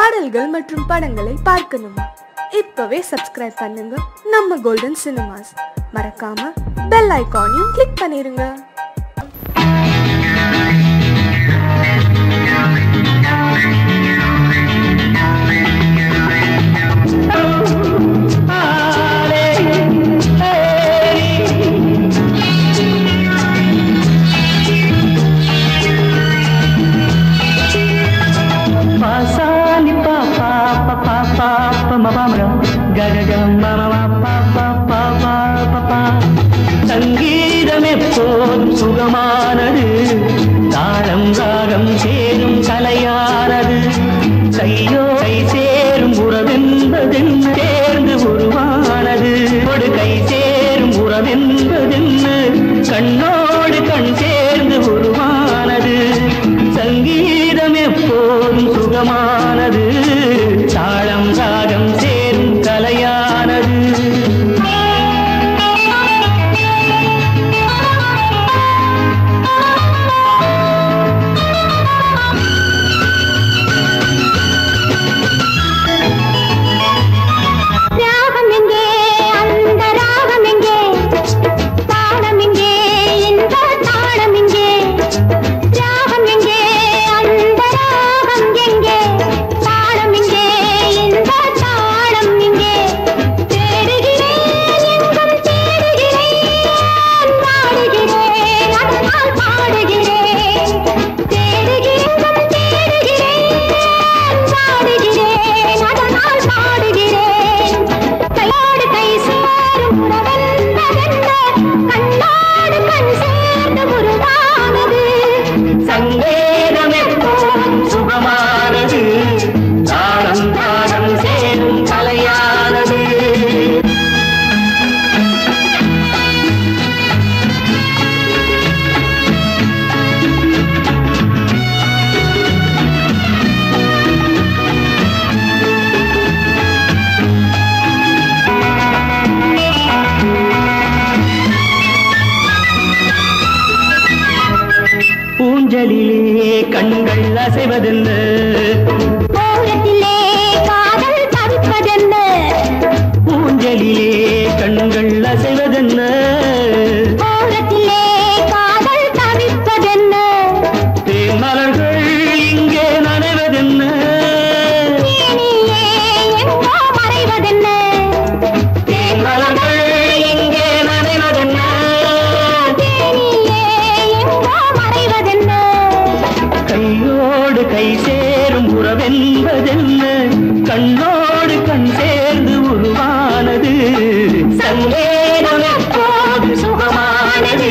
பாடல்கள் மற்றும் படங்களை பார்க்கணுமா? இப்பவே சப்ஸ்கிரைப் பண்ணுங்க நம்ம கோல்டன் சினிமாஸ். மறக்காம பெல் ஐகானையும் கிளிக் பண்ணிருங்க. சங்கீதம் எப்போதும் சுகமானது, தாளம் ராகம் சேரும் கலையானது. கையோ கை சேரும் உறவென்பதென்ன சேர்ந்து உருவானது. ஒரு கை சேரும் உறவென்பதென்ன கண்ணோடு கண் சேர்ந்து உருவானது. சங்கீதம் எப்போதும் சுகமானது, தாளம் ராகம் சேரும் கலையானது. ஊஞ்சலிலே கண்கள் அசைவதென்ன, ஓரத்திலே காதல் தவிப்பதென்ன. ஊஞ்சலிலே கண்கள் அசைவதென்ன, ஓரத்திலே காதல் தவிப்பதென்ன. தேன்மலர்கள் இங்கே நனைவதென்ன, தேனியே எங்கோ மறைவதென்ன. தேன்மலர்கள் இங்கே நனைவதென்ன, தேனியே எங்கோ மறைவதென்ன. கையோடு கை சேரும் உறவென்பதென்ன கண்ணோடு கண் சேர்ந்து உருவானது. சங்கீதம் எப்போது சுகமானது,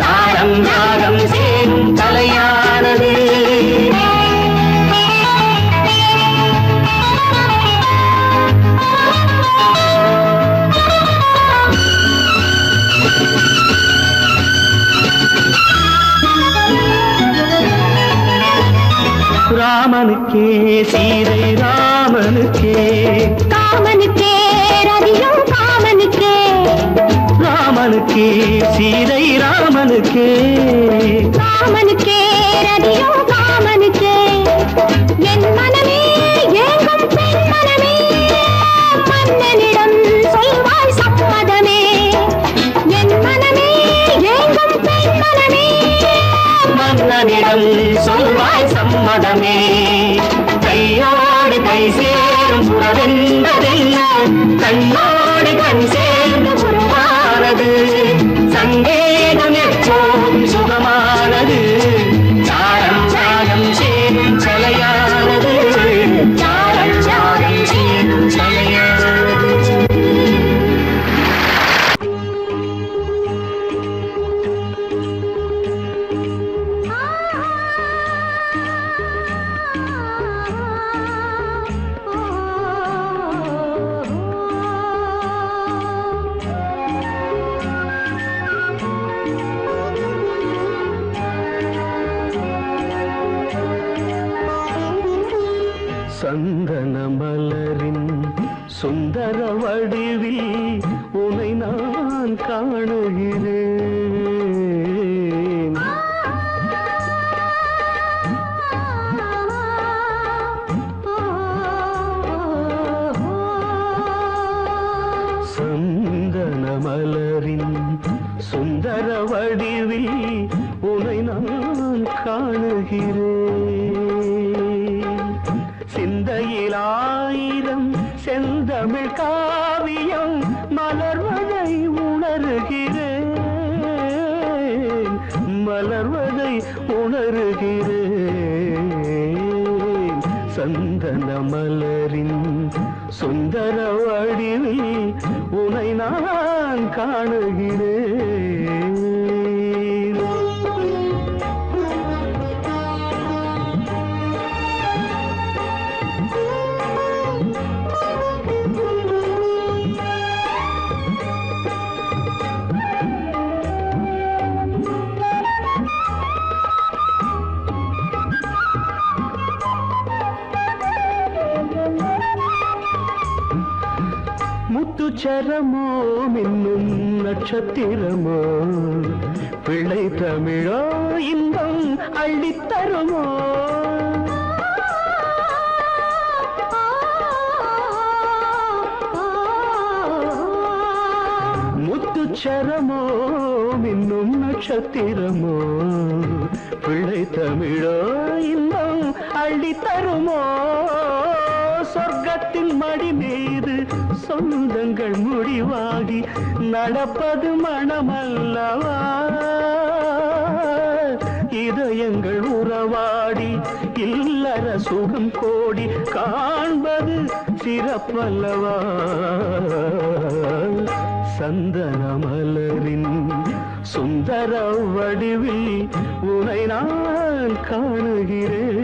தாளம் ராகம் சேரும் கலையானது. ராமனுக்கே சீதை ராமனுக்கே, காமனுக்கே ரதியும் காமனுக்கே. ராமனுக்கே சீதை ராமனுக்கே, காமனுக்கே ரதியும் காமனுக்கே. என் மனமே ஏங்கும் பெண் மனமே, மன்னனிடம் சொல்வாய் சம்மதமே. என் மனமே ஏங்கும் பெண் மனமே, மன்னனிடம் சொல்வாய் சம்மதமே. கையோடு கை சேரும் உறவென்பதென்ன கண்ணோடு கண் சேர்ந்து உருவானது. சங்கீதம் எப்போதும் சுகமானது, தாளம் ராகம் சேரும் கலையானது. தாளம் ராகம் சேரும் கலையானது. சந்தன மலரின் சுந்தர வடிவில் உனை நான் காணுகிறேன். தமிழ் காவியம் மலர்வதை உணர்கிறேன், மலர்வதை உணர்கிறேன். சந்தன மலரின் சுந்தர வடிவில் உனை நான் காணுகிறேன். முத்துச்சரமோ மின்னும் நட்சத்திரமோ பிள்ளை தமிழோ இன்பம் அள்ளித்தருமோ. முத்துச்சரமோ மின்னும் நட்சத்திரமோ பிள்ளை தமிழோ இன்பம் அள்ளித்தருமோ. சொர்க்கத்தின் மடி மீது சொந்தங்கள் முடிவாகி நடப்பது மனமல்லவா. இதயங்கள் உறவாடி இல்லற சுகம் கோடி காண்பது சிறப்பல்லவா. சந்தன மலரின் சுந்தர வடிவில் உனை நான் காணுகிறேன்.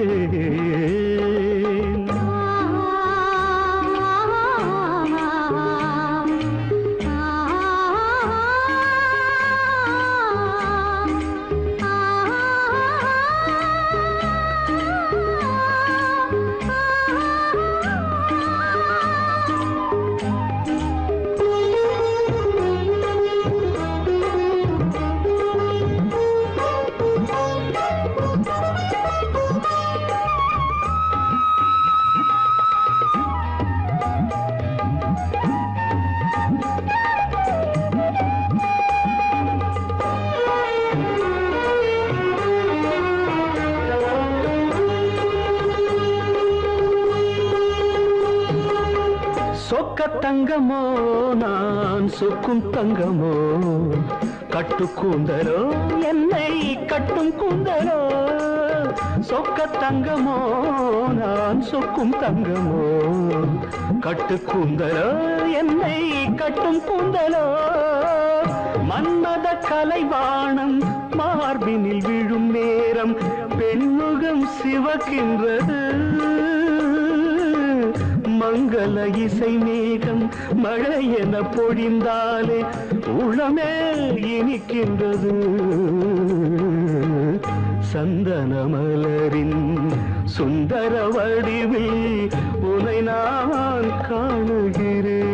சொக்க தங்கமோ நான் சொக்கும் தங்கமோ கட்டு கூந்தலோ என்னை கட்டும் கூந்தலோ. சொக்க தங்கமோ நான் சொக்கும் தங்கமோ கட்டு கூந்தலோ என்னை கட்டும் கூந்தலோ. மன்மத கலைவாணம் மார்பினில் விழும் நேரம் பெண்முகம் சிவக்கின்றது. மங்கள இசை மேகம் மழை என பொழிந்தாலே உளமே இனிக்கின்றது. சந்தன மலரின் சுந்தர வடிவில் உனை நான் காணுகிறேன்.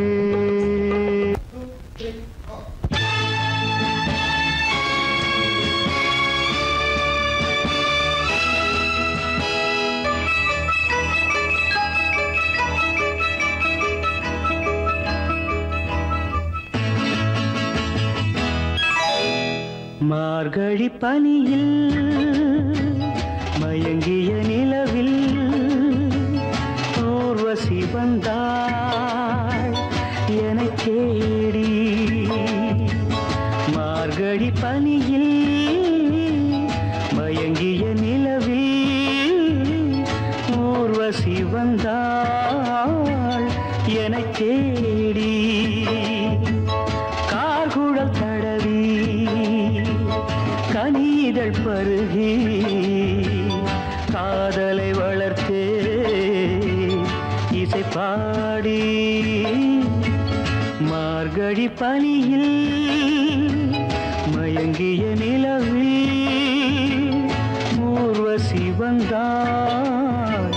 மார்கழி பனியில் மயங்கிய நிலவில் ஊர்வசி வந்தாள் என்னை தேடி. மார்கழி பனியில் மயங்கிய நிலவில் ஊர்வசி வந்தாள் என்னை தேடி. கார்குழல் தடவி கனிதழ் பருகி காதலை வளர்த்தே இசை பாடி. மார்கழி பனியில் மயங்கிய நிலவில் ஊர்வசி வந்தாள்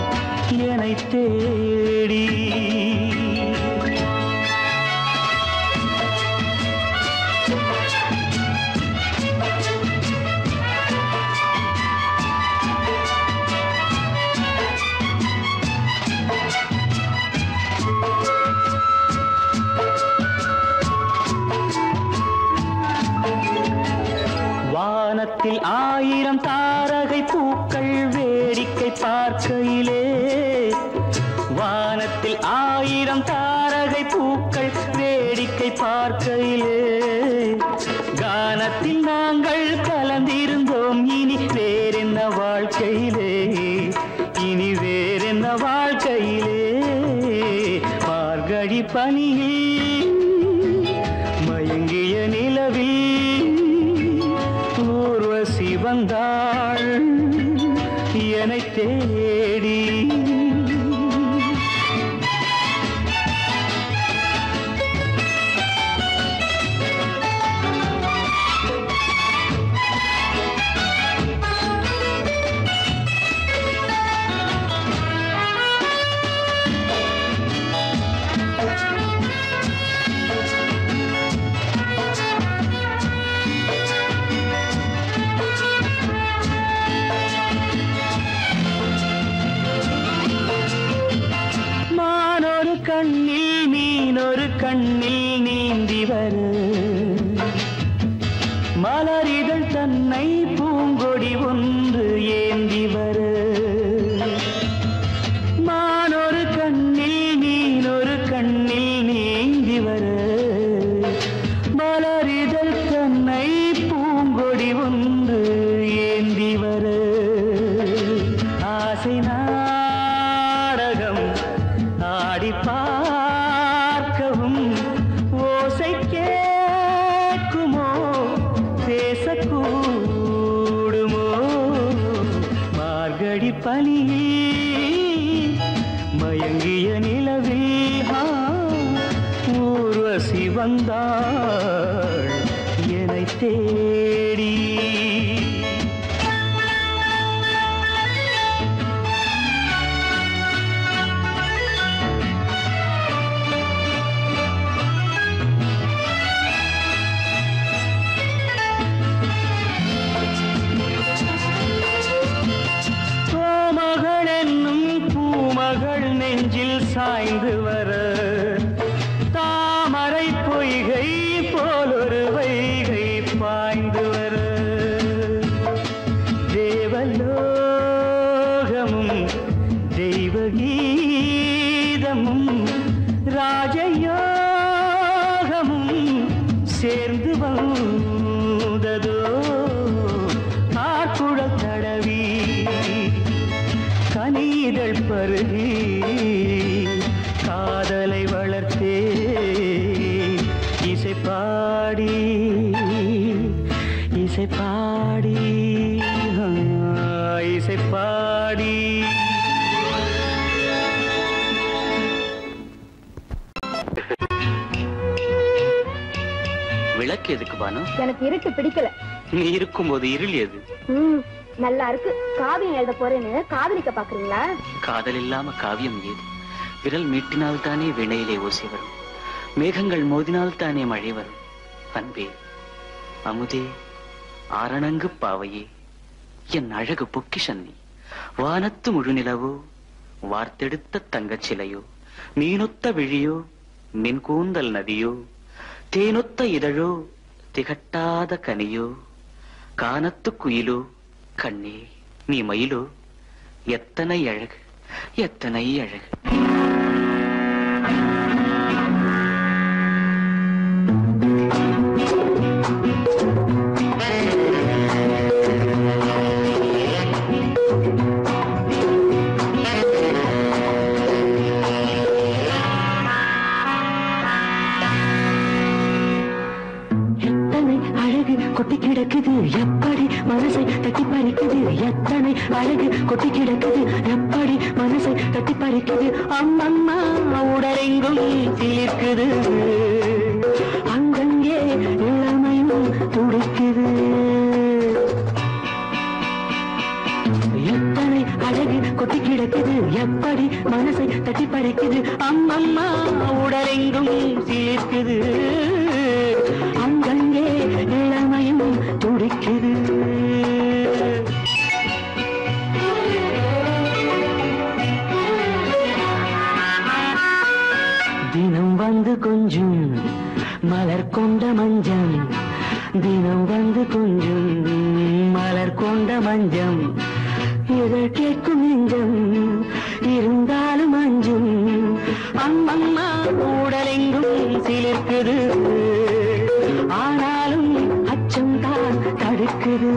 என்னை தேடி. வானத்தில் 1000 தாரகை பூக்கள் வேடிக்கை பார்க்கையிலே. வானத்தில் 1000 தாரகை வேடிக்கை பார்க்கையிலே கானத்தில் நாங்கள் கலந்திருந்தோம். இனி வேறென்ன வாழ்க்கையிலே, இனி வேறென்ன வாழ்க்கையிலே. மார்கழி பனியில் மயங்கிய நிலவில் ஊர்வசி வந்தாள் என்னை தேடி. கண்ணில் மீனொரு கண்ணில் நீந்தி வர மலரிதழ் தன்னை பூங்கொடி ஒன்று ஏந்தி வர. மானொரு கண்ணில் மீனொரு கண்ணில் நீந்தி வர மலரிதழ் தன்னை பூங்கொடி ஒன்று ஏந்தி வர. ஆசை நாடகம் ஆடி பார்க்கவும் ஓசை கேட்குமோ, பேசக்கூடுமோ. மார்கழி பனியில் மயங்கிய நிலவில் ஊர்வசி வந்தாள் என்னை தேடி. மகள் நெஞ்சில் சாய்ந்து வர தாமரை பொய்கை போலொரு வைகை பாய்ந்து வர. தேவலோகமும் தெய்வகீதமும் ராஜயோகமும் சேர்ந்து வந்ததோ. ஆக்குழல் தடவி கனிதழ் பருகி காதலை வளர்த்தே இசை பாடி இசை பாடி இசை பாடி. விளக்கு எதுக்கு பானு? எனக்கு இருட்டு பிடிக்கல. நீ இருக்கும்போது இருள் எது? நல்லா இருக்கு. காவியம் எழுத போறேன்னு காதலிக்க பாக்குறீங்களா? காதல் இல்லாம காவியம் ஏது? விரல் மீட்டினால் தானே வினையிலே ஓசை வரும், மேகங்கள் மோதினால் தானே மழை வரும். அன்பே, அமுதே, ஆரணங்கு பாவையே, என் அழகு பொக்கிஷன்னி. வானத்து முழுநிலவோ, வார்த்தெடுத்த தங்கச் சிலையோ, மீனொத்த விழியோ, மின்கூந்தல் நதியோ, தேனொத்த இதழோ, திகட்டாத கனியோ, கானத்து குயிலோ, கண்ணே நீ மயிலோ, எத்தனை அழகு எத்தனை அழகு. கொட்டி கிடக்குது எப்படி மனசை தட்டி பறிக்குது. எத்தனை அழகு கொட்டி கிடக்குது எப்படி மனசை தட்டி பறிக்குது. அம்மம்மா உடலெங்கும் சிலிர்க்குது, அங்கங்கே இளமையும் துடிக்குது. எத்தனை அழகு கொட்டி கிடக்குது எப்படி மனசை தட்டி பறிக்குது. அம்மம்மா உடலெங்கும் சிலிர்க்குது, அங்கங்கே இளமையும் துடிக்குது. தினம் வந்து கொஞ்சம் மலர் கொண்ட மஞ்சம், தினம் வந்து கொஞ்சம் மலர் கொண்ட மஞ்சம். இதழ் கேட்கும் நெஞ்சம் இருந்தாலும் அஞ்சும், அம்மம்மா உடலெங்கும் சிலிர்க்குது ஆனாலும் அச்சம் தான் தடுக்குது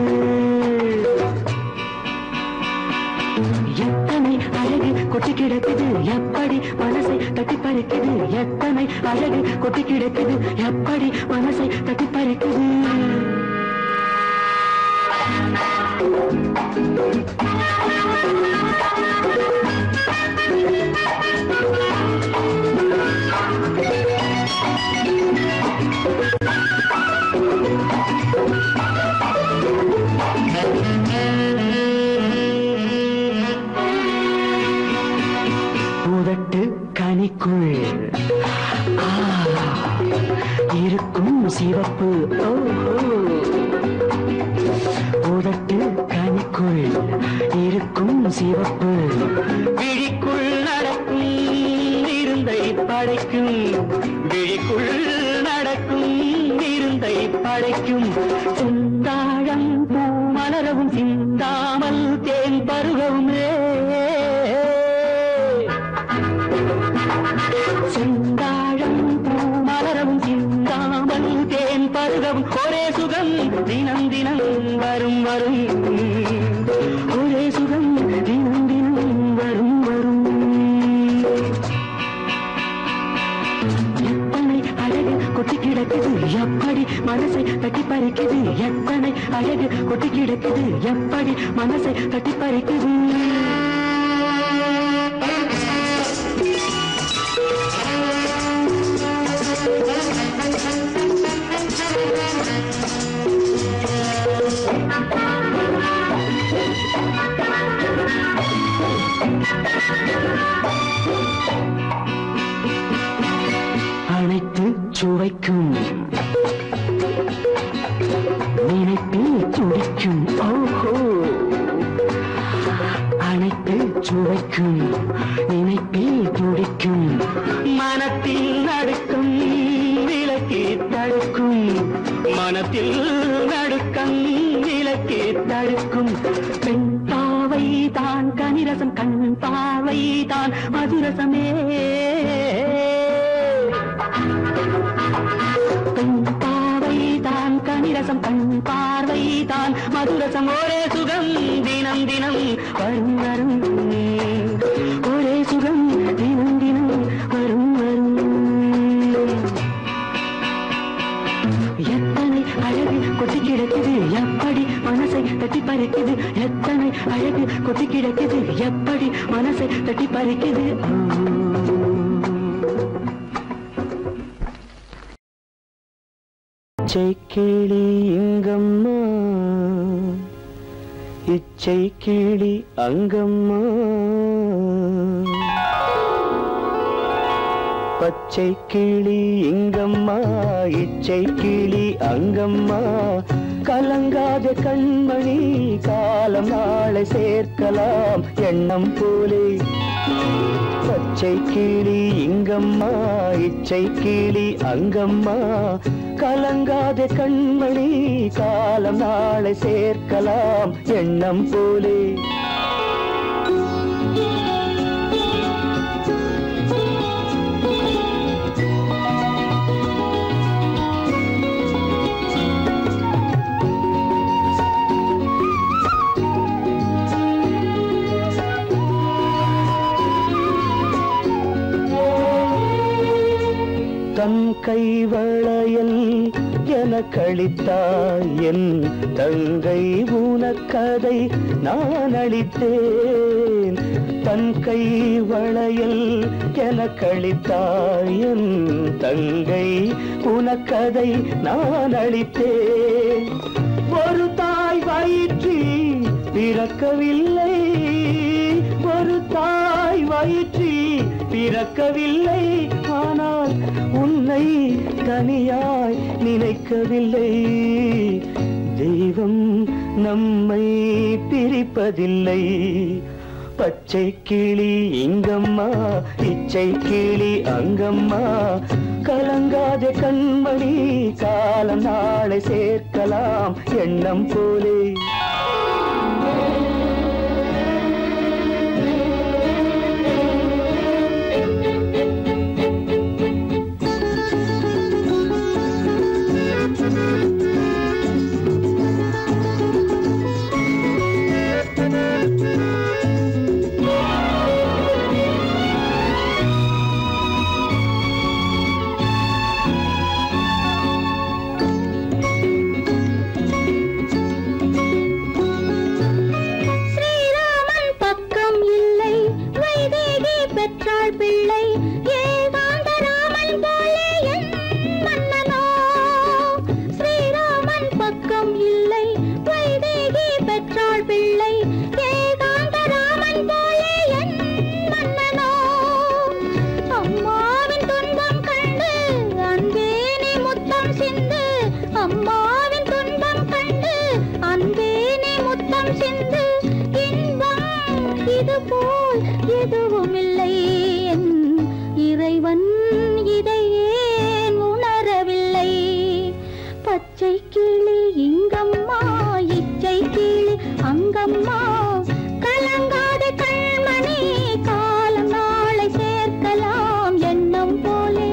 எத்தனை அழகு கொட்டி கிடக்குது எப்படி மனசை தட்டி பறிக்குது எத்தனை அழகு கொட்டி கிடக்குது எப்படி மனசை தட்டி பறிக்குது உதட்டு கனிக்குள் இருக்கும் சிவப்பு உதட்டு கனிக்குள் இருக்கும் சிவப்பு விழிக்குள் நடக்கும் இருந்தை படைக்கும் விழிக்குள் நடக்கும் இருந்தை படைக்கும் சிந்தாழம் பூ மலரவும் சிந்தாமல் தேன் பருகவும் செந்தாழம் பூ மலரவும் சிந்தாமல் தேன் பருகவும் ஒரே சுகம் தினம் தினம் வரும் வரும் ஒரே சுகம் தினம் தினம் வரும் வரும் எத்தனை அழகு கொட்டி கிடக்குது எப்படி மனசை தட்டி பறிக்குது எத்தனை அழகு கொட்டி கிடக்குது எப்படி மனசை தட்டி பறிக்குது அனைத்து சுவைக்கும் நினைப்பில் துடிக்கும் ஓஹோ அனைத்து சுவைக்கும் நினைப்பில் துடிக்கும் மனத்தில் நடுக்கும் விலக்கி தடுக்கும் மனத்தில் நடுக்கம் விலக்கி தடுக்கும் பெண் பாவை தான் கனிரசம் கண் பாவை தான் மதுரசமே பெண் பாவை தான் கனிரசம் கண் பார்வை தான் மதுரசம் ஒரே சுகம் தினம் தினம் வரும் வரும் ஒரே சுகம் தினம் தினம் வரும் வரும் எத்தனை அழகு கொட்டி கிடக்குது எப்படி மனசை தட்டி பறிக்குது எத்தனை அழகு கொட்டி கிடக்குது எப்படி மனசை தட்டி பறிக்குது இச்சை கிளி இங்கம்மா இச்சை கிளி அங்கம்மா பச்சை கிளி இங்கம்மா இச்சை கிளி அங்கம்மா கலங்காத கண்மணி காலம் நாளை சேர்க்கலாம் எண்ணம் போலே பச்சை கிளி இங்கம்மா இச்சை கிளி அங்கம்மா கலங்காத கண்மணி காலம் நாளை சேர்க்கலாம் எண்ணம் போலே தன் கைவளையல் எனக்களித்தாய் என் தங்கை உனக்கதை நான் அளித்தேன் தன் கைவளையல் எனக்களித்தாய் என் தங்கை உனக்கதை நான் அளித்தேன் ஒரு தாய் வயிற்றில் பிறக்கவில்லை ஒரு தாய் வயிற்றில் பிறக்கவில்லை ஆனால் உன்னை தனியாய் நினைக்கவில்லை தெய்வம் நம்மை பிரிப்பதில்லை பச்சை கிளி இங்கம்மா இச்சை கிளி அங்கம்மா கலங்காத கண்மணி காலம் நாளை சேர்க்கலாம் எண்ணம் போலே பிள்ளை ஏகாந்த ராமன் போலே என் மன்னனோ ஸ்ரீராமன் பக்கம் இல்லை வைதேகி பெற்றாள் பிள்ளை ஏகாந்த ராமன் போலே என் மன்னனோ அம்மாவின் துன்பம் கண்டு அன்பே நீ முத்தம் சிந்து அம்மாவின் துன்பம் கண்டு அன்பே நீ முத்தம் சிந்து இன்பம் இது போல் எதுவும் இல்லை என் இறைவன் இதை ஏன் உணரவில்லை பச்சை கிளி இங்கம்மா இச்சை கிளி அங்கம்மா கலங்காத கண்மணி காலம் நாளை சேர்க்கலாம் எண்ணம் போலே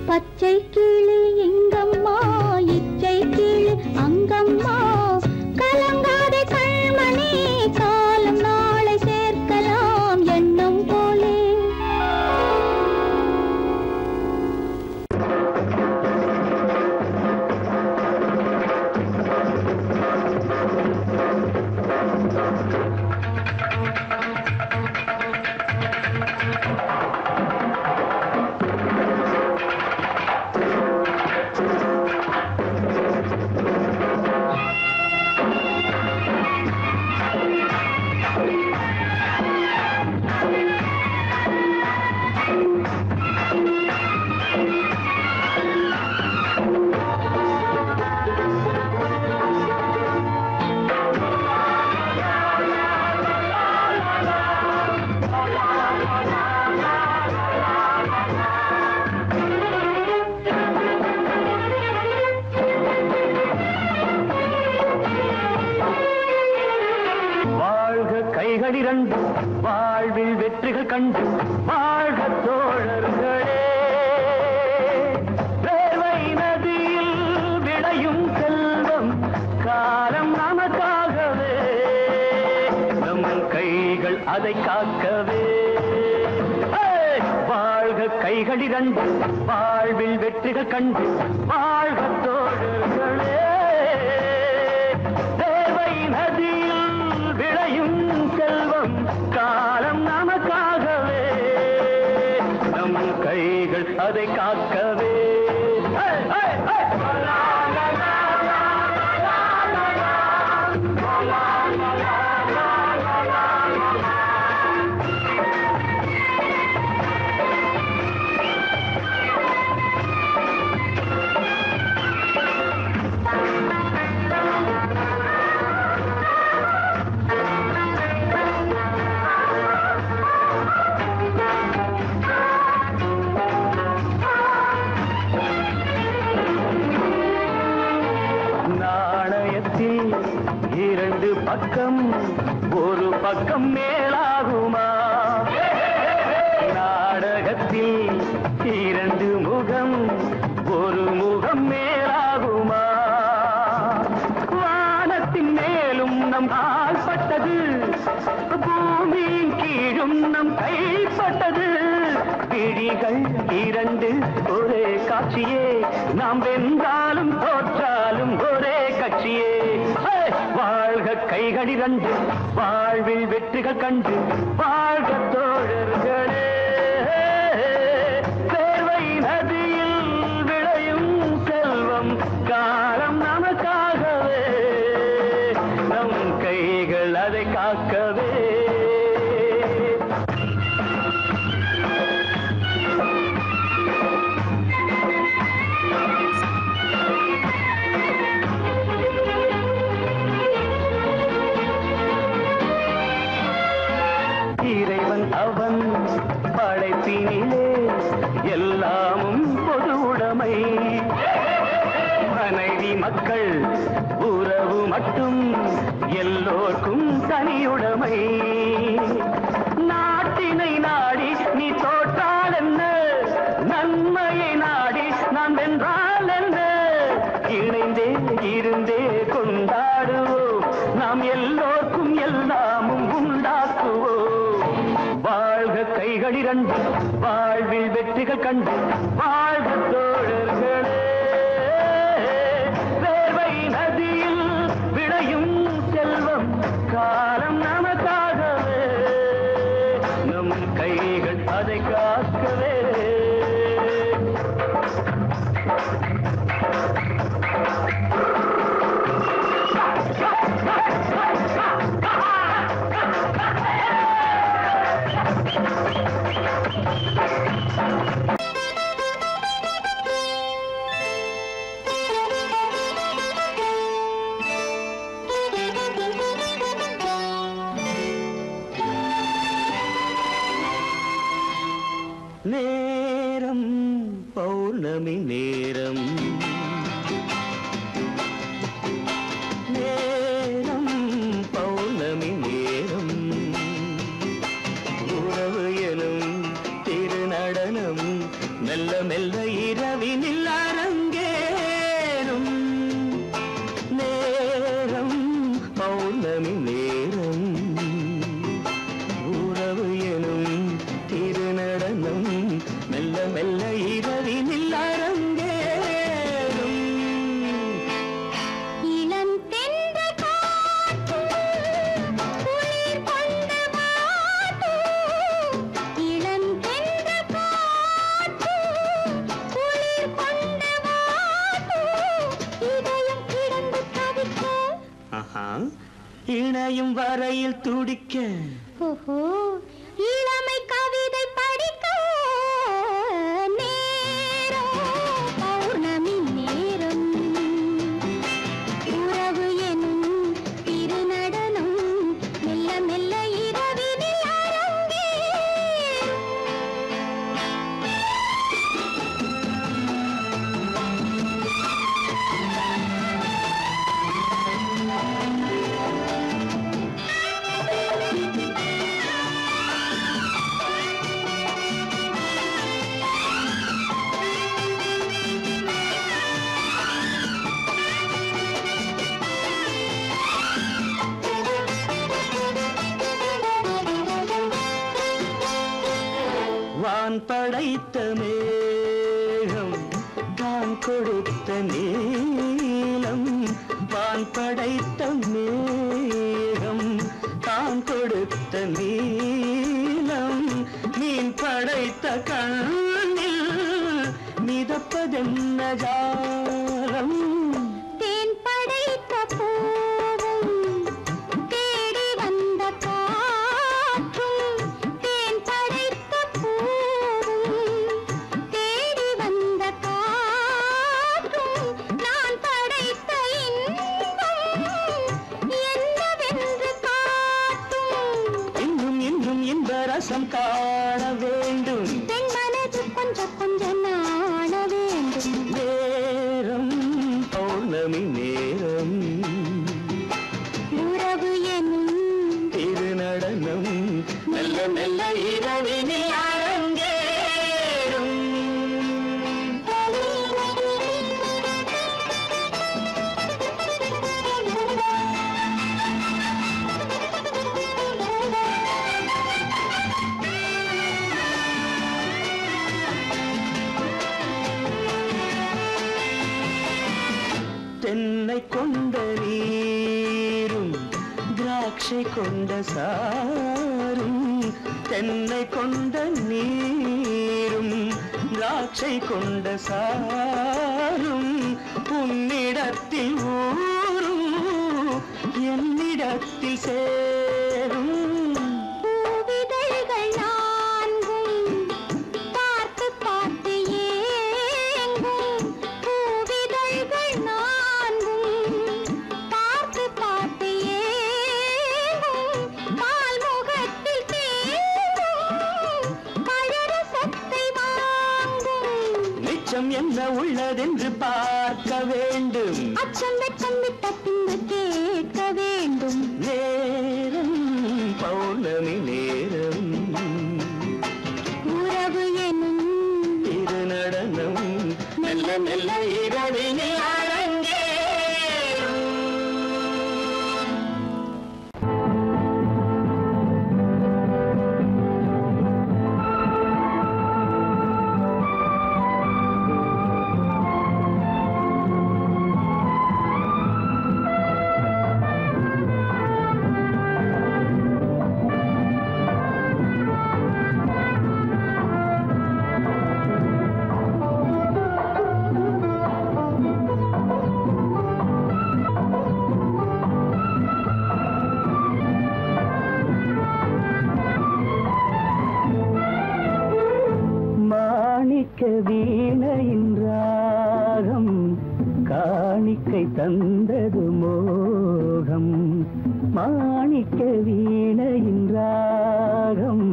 பச்சை கிளி இங்கம்மா இச்சை கிளி அங்கம்மா கலங்காத கண்மணி காலம் நாளை சேர்க்கலாம் எண்ணம் போலே கைகளிரண்டு வாழ்வில் வெற்றிகள் கண்டு வாழ்க தோழர்களே வேர்வை நதியில் விளையும் செல்வம் காலம் நமக்காகவே நம் கைகள் அதை காக்கவே வாழ்க கைகளிரண்டு வாழ்வில் வெற்றிகள் கண்டு வாழ்க தோழர்களே வேர்வை நதியில் விளையும் செல்வம் காலம் நமக்காகவே நம் கைகள் அதை காக்கவே இரண்டு பக்கம் ஒரு பக்கம் மேலாகுமா நாடகத்தில் இரண்டு முகம் ஒரு முகம் மேலாகுமா வானத்தின் மேலும் நம் ஆள்பட்டது பூமியின் கீழும் நம் கைப்பட்டது விழிகள் இரண்டு ஒரே காட்சியே நாம் வென்றாலும் தோற்றாலும் ஒரே கட்சியே வாழ்க கைகளிரண்டு வாழ்வில் வெற்றிகள் கண்டு வாழ்க தோழர்களே தேர்வை நதியில் விளையும் செல்வம் காலம் நமக்காகவே நம் கைகள் அதை காக்கவே தனியுடைமை. நாட்டினை நாடி நீ தோற்றால் என்ன, நன்மையை நாடி நான் வென்றால் என்ன, இணைந்தே இருந்தே கொண்டாடுவோம், நாம் எல்லோருக்கும் எல்லாமும் உண்டாக்குவோம். வாழ்க கைகளிரண்டு, வாழ்வில் வெற்றிகள் கண்டு, வாழ்க தோழர்களே. வேர்வை நதியில் விளையும் செல்வம் காலம் நமக்காகவே, நம் கைகள் அதை காக்கவே. நேரம் பௌர்ணமி நேரம், நேரம் பௌர்ணமி நேரம், உறவு எனும் திருநடனம் மெல்ல மெல்ல இரவினில் அரங்கேறும். நேரம் பௌர்ணமி நேரம், உறவு எனும் திருநடனம் மெல்ல மெல்ல இரவினில் அரங்கேறும். இளம் தென்றல் காற்றும் குளிர் கொண்டு வாட்டும், இளம் தென்றல் காற்றும் குளிர் கொண்டு வாட்டும், இதயம் கிடந்து தவிக்க, இணையும் வரையில் துடிக்க, ஓஹோ இளமை கவிதை படிக்க. நேரம் பௌர்ணமி நேரம், உறவு எனும் திருநடனம் மெல்ல மெல்ல இரவினில் அரங்கேறும். வான் படைத்த மேகம் தான் கொடுத்த நீலம், வான் படைத்த மேகம் தான் கொடுத்த நீலம், மீன் படைத்த கண்ணில் மிதப்பதென்ன ஜாலம். தேன் படைத்த பூவும் தேடி வந்த காற்றும், தேன் படைத்த பூவும் தேடி வந்த காற்றும், நான் படைத்த இன்பம் என்னவென்று காட்டும். இன்னும் இன்னும் இன்ப ரசம் காண வேண்டும், பெண் மனது கொஞ்சம் கொஞ்சம் நாண வேண்டும். நேரம் பௌர்ணமி நேரம், உறவு எனும் திருநடனம் மெல்ல மெல்ல இரவினில் அரங்கேறும். தென்னை கொண்ட நீரும் திராட்சை கொண்ட சாரும், தென்னை கொண்ட நீரும் திராட்சை கொண்ட சாரும், உன்னிடத்தில் ஊரும் என்னிடத்தில் சேரும். பூவிதழ்கள் நான்கும் பார்த்து பார்த்து ஏங்கும், பூவிதழ்கள் நான்கும் பார்த்து பார்த்து ஏங்கும், பால்முகத்தில் தேங்கும் பழரசத்தை வாங்கும். மிச்சம் என்ன உள்ளதென்று பார்க்க வேண்டும், அச்சம் வெச்சம் விட்ட பின்பு கேட்க வேண்டும். நேரம் மெல்ல இரவினில் அரங்கே வீணையின் ராகம் காணிக்கை தந்தது மோகம் மாணிக்க வீணையின் ராகம்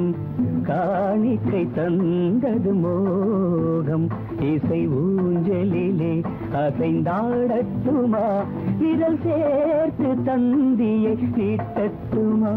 காணிக்கை தந்தது மோகம் இசை ஊஞ்சலிலே அசைந்தாடட்டுமா விரல் சேர்த்து தந்தியை நீட்டட்டுமா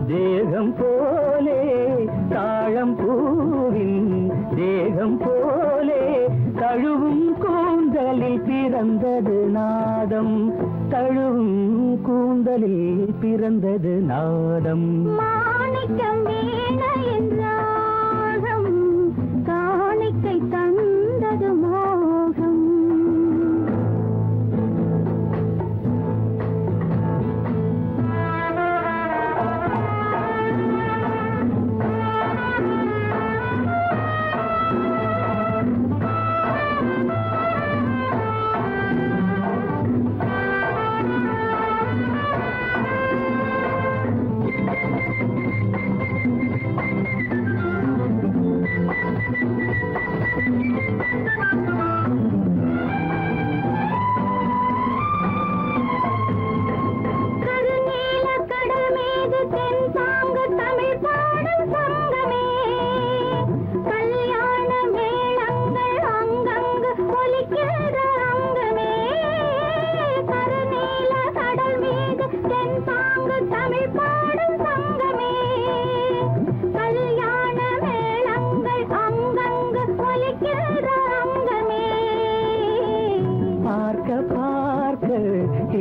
தேகம் போலே தாழம் பூவின் தேகம் போலே தழுவும் கூந்தலில் பிறந்தது நாதம் தழுவும் கூந்தலில் பிறந்தது நாதம் மாணிக்கம் வீணையின் ராகம் காணிக்கை தந்தது மோகம்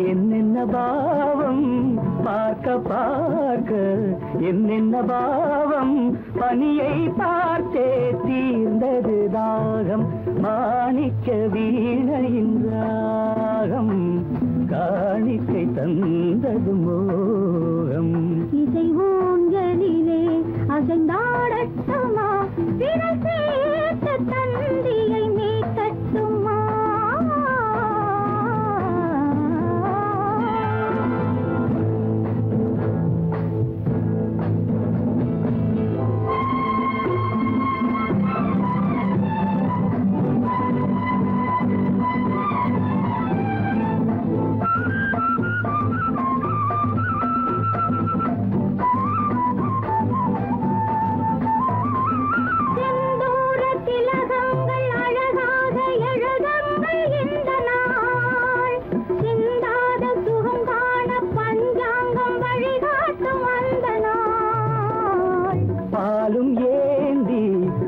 என்னென்ன பாவம் பார்க்க பார்க்க என்னென்ன பாவம் பனியை பார்த்தே தீர்ந்தது தாகம் மாணிக்க வீணையின் ராகம் காணிக்கை தந்தது மோகம் இசை ஊஞ்சலிலே அசைந்தாடட்டுமா விரல் சேர்த்து தந்தியை நீட்டட்டுமா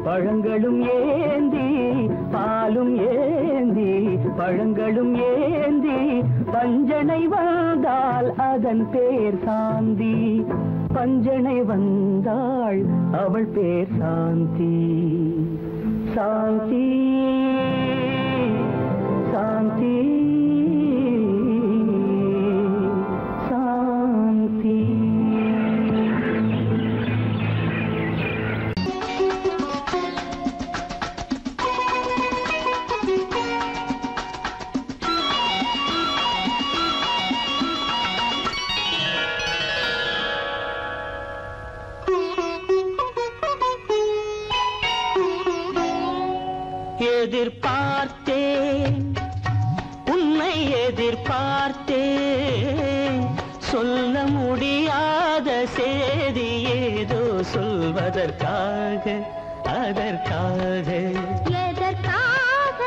பழங்களும் ஏந்தி பாலும் ஏந்தி பழங்களும் ஏந்தி பஞ்சனை வந்தால் அதன் பேர் சாந்தி பஞ்சனை வந்தாள் அவள் பேர் சாந்தி சாந்தி சாந்தி சாந்தி முடியாத செய்தி ஏதோ சொல்வதற்காக அதற்காக எதற்காக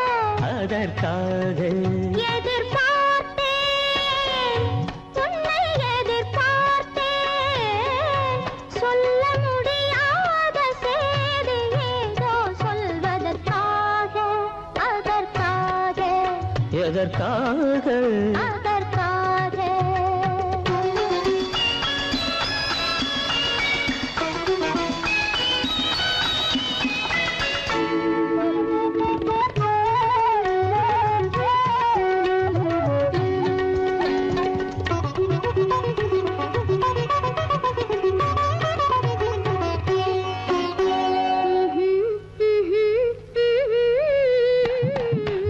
அதற்காக எதிர்பார்த்தேன் உன்னை எதிர்பார்த்தேன் சொல்ல முடியாத செய்தி ஏதோ சொல்வதற்காக அதற்காக எதற்காக அதற்காக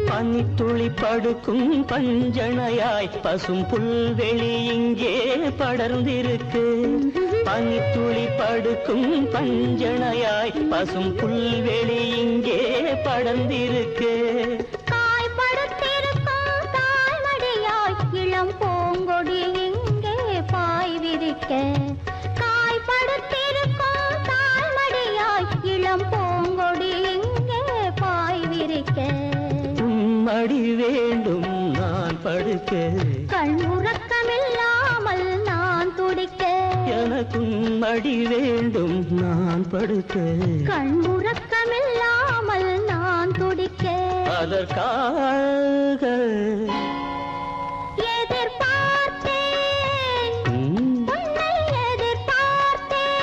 பனித்துளி படுக்கும் பஞ்சணையாய் பசும் புல்வெளி இங்கே படர்ந்திருக்கு பனித்துளி படுக்கும் பஞ்சணையாய் பசும் புல்வெளி இங்கே படர்ந்திருக்கு காய்படுத்திருக்கும் தாய்மடியாய் இளம் பூங்கொடி இங்கே பாய் விரிக்க காய்படுத்திருக்கும் தாய்மடியாய் இளம் பூங்கொடி இங்கே பாய் விரிக்க மடி வேண்டும் நான் படுக்க கண் உறக்கமில்லாமல் நான் துடிக்க எனக்கும் மடி வேண்டும் நான் படுக்க கண் உறக்கமில்லாமல் நான் துடிக்க அதற்காக எதிர்பார்த்தேன் உன்னை எதிர்பார்த்தேன்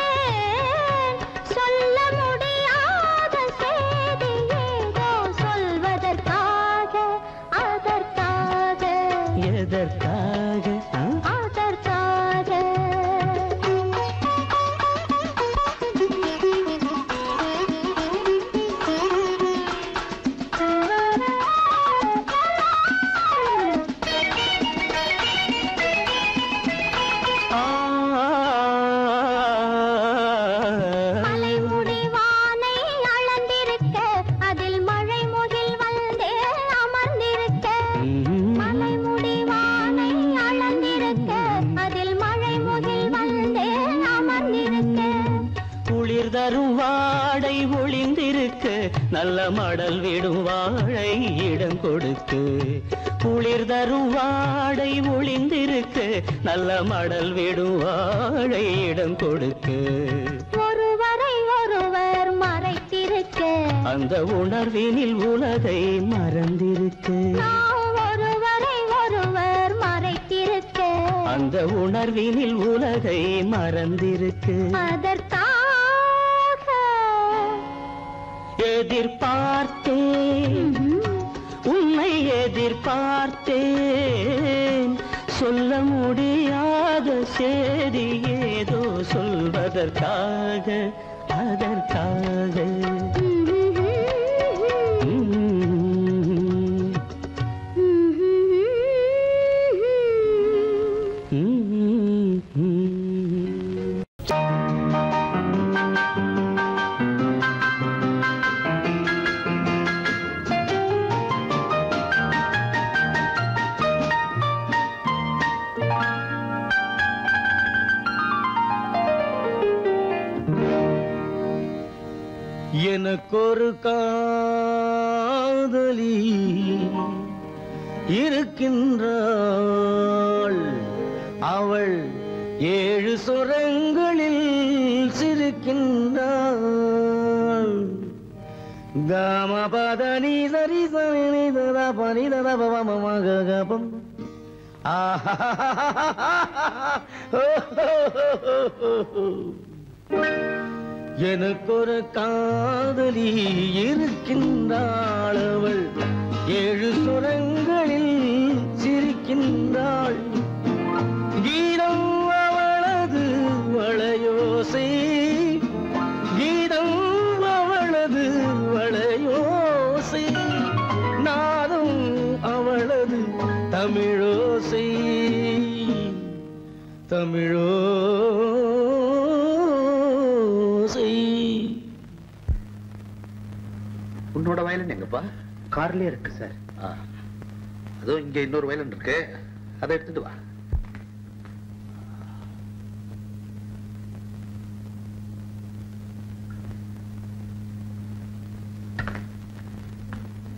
சொல்ல முடியாத செய்தி ஏதோ சொல்வதற்காக அதற்காக எதற்காக அதற்காக மலைமுடி வானை அளந்திருக்க அதில் மழை முகில் வந்தே அமர்ந்திருக்க மலைமுடி வானை அளந்திருக்க அதில் மழை முகில் வந்தே அமர்ந்திருக்க குளிர் தரும் வாடை ஒளிந்திருக்கு நல்ல மடல் விடும் வாழை இடம் கொடுத்து குளிர் தரும் வாடை ஒளிந்திருக்கு நல்ல மடல் விடும் வாழை இடம் கொடுத்து ஒருவரை ஒருவர் மறைத்திருக்க அந்த உணர்வினில் உலகை மறந்திருக்கு நாம் ஒருவரை ஒருவர் மறைத்திருக்க அந்த உணர்வினில் உலகை மறந்திருக்கு அதற்காக எதிர்பார்த்தேன் உன்னை எதிர்பார்த்தேன் சொல்ல முடியாத செய்தி ஏதோ சொல்வதற்காக அதற்காக எனக்கொரு காதலி இருக்கின்றாள் அவள் 7 சுரங்களில் சிரிக்கின்றாள் காமபதனி சரி சரி தர பனி தர பவமகபம் எனக்கொரு காதலி இருக்கின்றாள் அவள் 7 சுரங்களில் சிரிக்கின்றாள் கீதம் அவளது வளையோசை கீதம் அவளது வளையோசை நாதம் அவளது தமிழோசை தமிழோசை. உன்னோட வயலன் எங்கப்பா? கார்லயே இருக்கு சார். அதோ இங்க இன்னொரு வயலன் இருக்கு, அதை எடுத்துட்டு வா.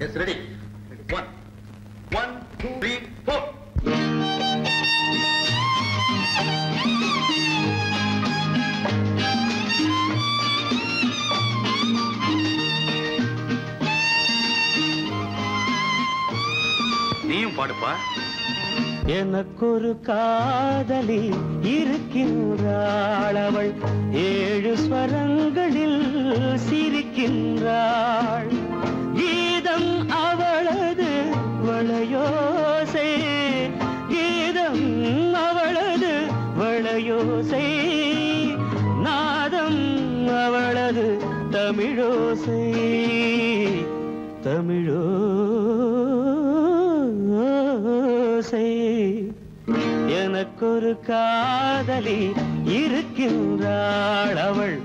Yes, ready. 1, 2, 3, 4. நீயும் பாடுப்பா. எனக்கொரு காதலி இருக்கின்றாள், அவள் 7 ஸ்வரங்களில் சிரிக்கின்றாள். கீதம் அவளது வளையோசை, கீதம் அவளது வளையோசை, நாதம் அவளது தமிழோசை, தமிழோசை. எனக்கொரு காதலி இருக்கின்றாள், அவள்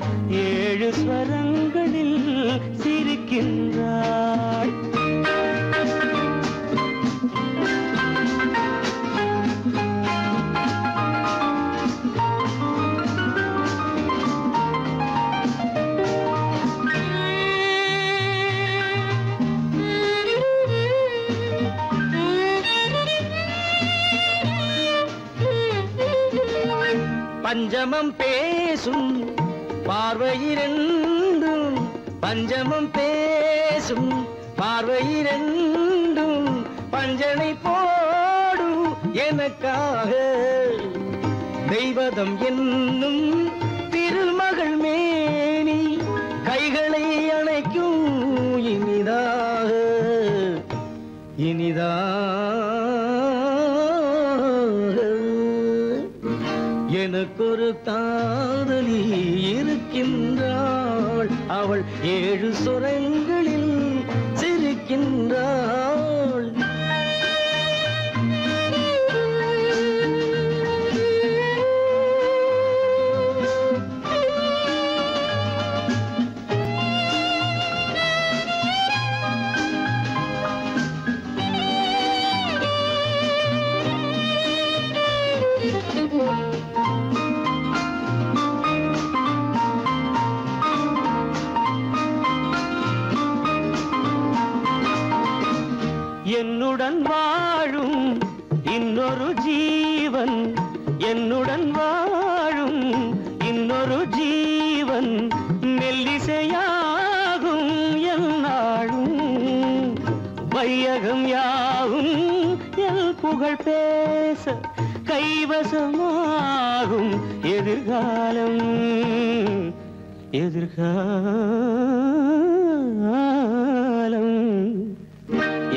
7 ஸ்வரங்களில் சிரிக்கின்றாள். பஞ்சமம் பேசும் பார்வையிரண்டும், பஞ்சமம் பேசும் பார்வையிரண்டும், பஞ்சனை போடும் எனக்காக தெய்வதம் என்னும் திருமகள் மேனி கைகளை அணைக்கும் இனிதாக, இனிதாக. எனக்கொரு காதலி இருக்கின்றாள், அவள் 7 சுரங்களில் சிரிக்கின்றாள். என்னுடன் வாழும் இன்னொரு ஜீவன், என்னுடன் வாழும் இன்னொரு ஜீவன், மெல்லிசையாகும் என்னாலும், வையகம் யாவும் எல் புகழ் பேச கைவசமாகும் எதிர்காலம், எதிர்காலம்.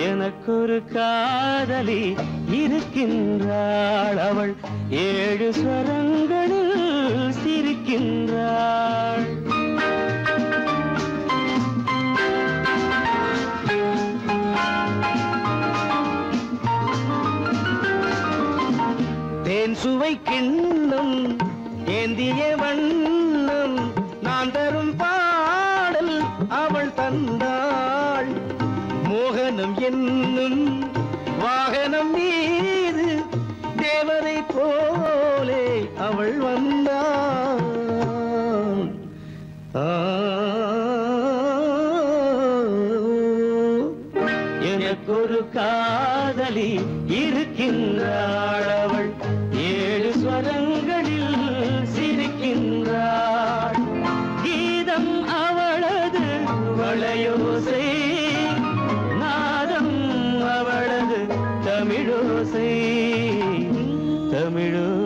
எனக்கொரு காதலி இருக்கின்றாள், அவள் 7 ஸ்வரங்களில் சிரிக்கின்றாள். தேன் சுவை கிண்ணம் ஏந்திய வண்ணம், நான் தரும் பாடல் அவள் தந்தாள். மோகனம் என்னும் வாகனம் மீது தேவதை போலே அவள் வந்தாள். எனக்கொரு காதலி இருக்கின்றாள், அவள் 7 ஸ்வரங்களில் சிரிக்கின்றாள். கீதம் அவளது வளையோசை, நாதம் அவளது தமிழோசை, தமிழோசை.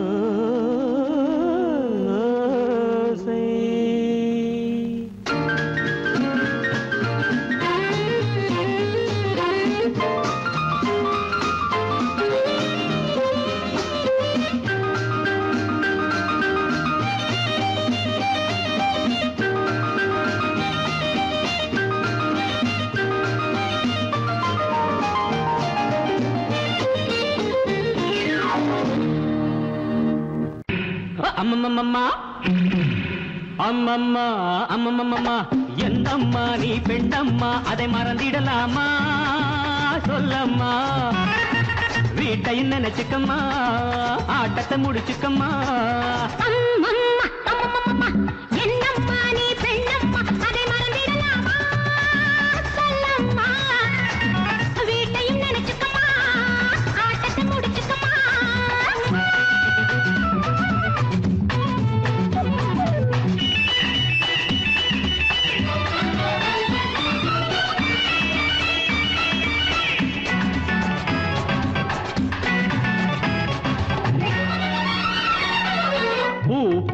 அம்மம்மம்மா அம்மம்மா அம்மம்மம்மா, என்னம்மா நீ பெண்ணம்மா, அதை மறந்திடலாமா, சொல்லம்மா. வீட்டை நினைச்சுக்கம்மா, ஆட்டத்தை முடிச்சுக்கம்மா. என்னம்மா நீ பெண்ணம்மா, அதை மறந்திடலாமா, சொல்லம்மா.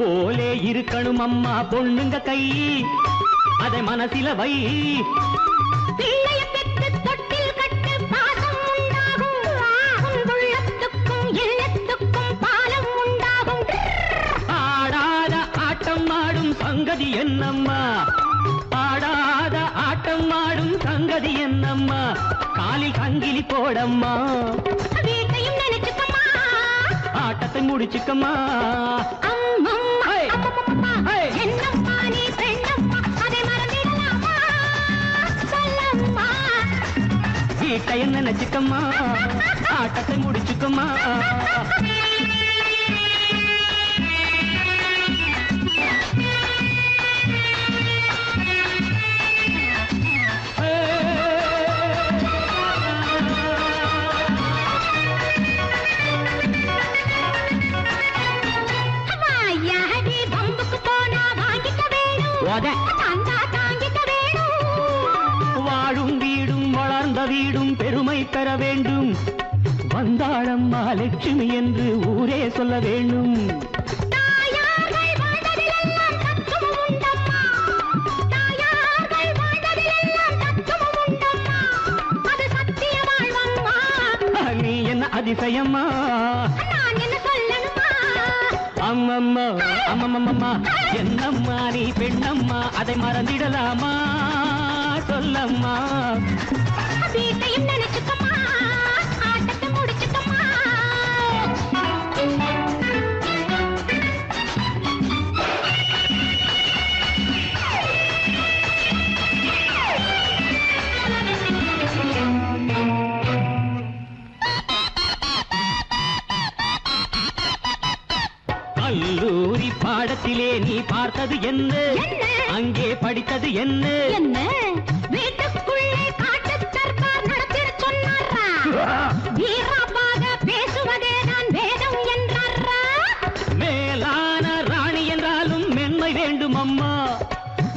போலே இருக்கணும் அம்மா பொண்ணுங்க கை அதை மனசில வை பிள்ளைய பெற்று தொட்டில் கட்டு பாசம் உண்டாகும் உள்ளத்துக்கும் இல்லத்துக்கும் பாலம் உண்டாகும் ஆடாத ஆட்டம் ஆடும் சங்கதி என்னம்மா ஆடாத ஆட்டம் ஆடும் சங்கதி என்னம்மா காலில் சங்கிலி போடம்மா வீட்டையும் நினைச்சுக்கம்மா ஆட்டத்தை முடிச்சுக்கம்மா அம்மம்மா என்னம்மா நீ பெண்ணம்மா அதை மறந்திடலாமா சொல்லம்மா வீட்டை நினைச்சுக்கம்மா ஆட்டத்தை முடிச்சுக்கம்மா வாழும் வீடும் வளர்ந்த வீடும் பெருமை பெற வேண்டும் வந்தாளம்மா லட்சுமி என்று ஊரே சொல்ல வேண்டும் நீ என்ன அதிசயம்மா அம்மம்மா அம்மம்மம்மா என்னம்மா நீ பெண்ணம்மா அதை மறந்திடலாமா சொல்லம்மா வீட்டையும் நினைச்சுக்கம்மா ஆட்டத்தை முடிச்சுக்கம்மா கல்லூரி பாடத்திலே நீ பார்த்தது என்ன அங்கே படித்தது என்ன என்ன வீட்டுக்குள்ளே காட்டு தர்பார் நடத்திட சொன்னாரா வீராப்பாக பேசுவதே நான் வேதம் என்றாரா மேலான ராணி என்றாலும் மென்மை வேண்டும் அம்மா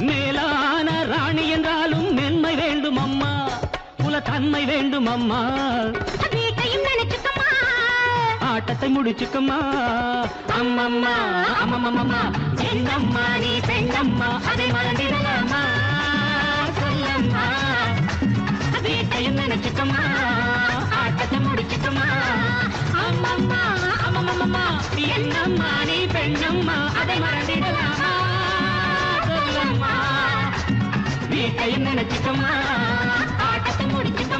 மேலான ராணி என்றாலும் மென்மை வேண்டும் அம்மா குலத்தன்மை வேண்டும் அம்மா வீட்டையும் நினைச்சுக்கம்மா ஆட்டத்தை முடிச்சுக்கம்மா அம்மம்மா அம்மம்மம்மா என்னம்மா நீ பெண்ணம்மா அதை மறந்திடலாமா சொல்லம்மா வீட்டையும் நினைச்சுக்கம்மா ஆட்டத்தை முடிச்சுக்கம்மா அம்மம்மா அம்மம்மம்மா என்னம்மா நீ பெண்ணம்மா அதை மறந்திடலாமா சொல்லம்மா வீட்டையும் நினைச்சுக்கம்மா ஆட்டத்தை முடிச்சுக்கம்மா